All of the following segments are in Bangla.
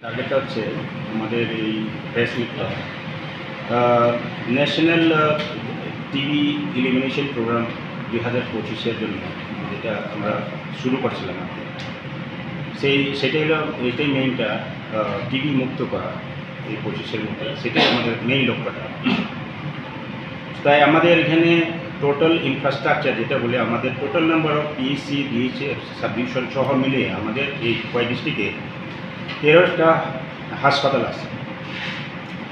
টার্গেটটা হচ্ছে আমাদের এই প্রেস মিটটা ন্যাশনাল টিভি ইলিমিনেশন প্রোগ্রাম 2025-এর জন্য যেটা আমরা শুরু করছিলাম আর কি। সেটাই হলো এটাই মেইনটা, টিভি মুক্ত করা এই 25-এর মধ্যে, সেটাই আমাদের মেইন লক্ষ্যটা। তাই আমাদের এখানে টোটাল ইনফ্রাস্ট্রাকচার যেটা বলে আমাদের total number of PSC DHF subdivision সহ মিলিয়ে আমাদের এই খোয়াই ডিস্ট্রিক্টে 13টা হাসপাতাল আছে,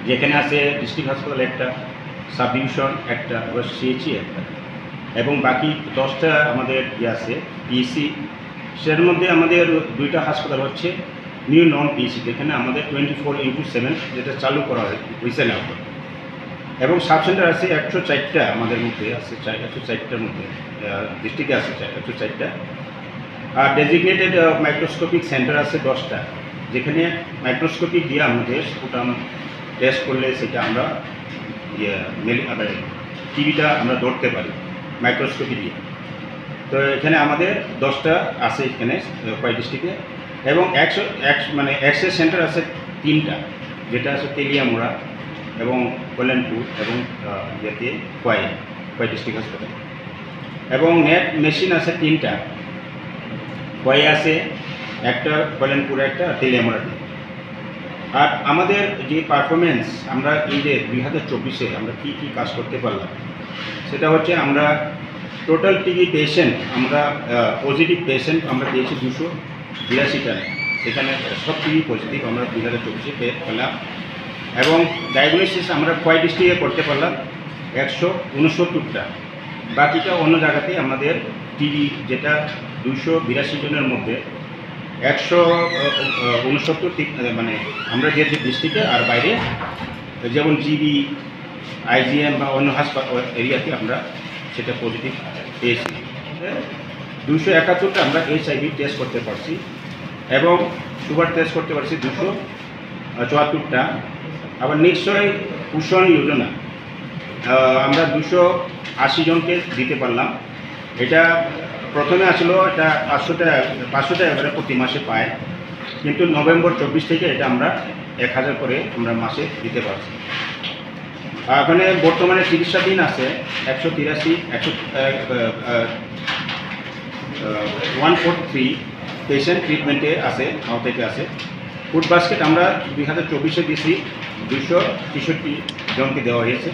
যেখানে আছে ডিস্ট্রিক্ট হাসপাতাল একটা, সাব ডিভিশন একটা, সিএইচসি একটা, এবং বাকি 10টা আমাদের আছে পিএসসি। সেটার মধ্যে আমাদের 2টা হাসপাতাল হচ্ছে নিউ নন পিএসসি, যেখানে আমাদের 24/7 যেটা চালু করা হয়েছে না, এবং সাব সেন্টার আছে 104টা আমাদের মধ্যে আছে, 104টার মধ্যে ডিস্ট্রিক্টে আছে 104টা। আর ডেজিগনেটেড মাইক্রোস্কোপিক সেন্টার আছে 10টা, যেখানে মাইক্রোস্কোপিক দিয়ে আমাদের স্পুটাম টেস্ট করলে সেটা আমরা টিভিটা আমরা ধরতে পারি মাইক্রোস্কোপি দিয়ে। তো এখানে আমাদের 10টা আছে এখানে খোয়াই ডিস্ট্রিক্টে, এবং মানে এক্সরে সেন্টার আছে 3টা, যেটা আছে তেলিয়ামুড়া এবং কল্যাণপুর এবং ইয়েতে খোয়াই ডিস্ট্রিক্ট হাসপাতাল। এবং নেট মেশিন আছে 3টা, খোয়াই আছে একটা, কল্যাণপুরে একটা, তেলিয়ামুড়াতে। আর আমাদের যে পারফরমেন্স আমরা এই যে 2024-এ আমরা কী কী কাজ করতে পারলাম, সেটা হচ্ছে আমরা টোটাল টিভি পেশেন্ট, আমরা পজিটিভ পেশেন্ট আমরা পেয়েছি 282টা, সেখানে সব টিভি পজিটিভ আমরা 2024-এ পেলাম। এবং ডায়াগনোসিস আমরা খোয়াই ডিস্ট্রিক্টে করতে পারলাম 169টা, বাকিটা অন্য জায়গাতে আমাদের টিভি, যেটা 282 জনের মধ্যে 169 মানে আমরা যে ডিস্ট্রিক্টে আর বাইরে, যেমন জিবি, আইজিএম বা অন্য হাসপাতাল এরিয়াতে আমরা সেটা পজিটিভ পেয়েছি। 271টা আমরা HIV টেস্ট করতে পারছি, এবং সুগার টেস্ট করতে পারছি 274টা। আবার নিশ্চয়ই পোষণ যোজনা আমরা 280 জনকে দিতে পারলাম। এটা প্রথমে আসলো এটা 500 টাকা করে প্রতি মাসে পায়, কিন্তু নভেম্বর 24 থেকে এটা আমরা 1000 করে আমরা মাসে দিতে পারছি। এখানে বর্তমানে চিকিৎসাধীন আছে 143 পেশেন্ট ট্রিটমেন্টে আছে, আওতাতে আছে। ফুড বাস্কেট আমরা 2024-এ দিয়েছি 263 জনকে দেওয়া হয়েছে।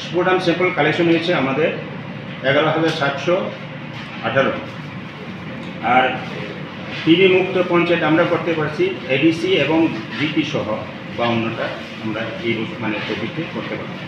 স্পুটাম স্যাম্পল কালেকশন হয়েছে আমাদের 11,718। আর টিবি মুক্ত পঞ্চায়েত আমরা করতে পারছি এডিসি এবং জিপি সহ 52টা আমরা এই মানে কোভিডে করতে পারছি।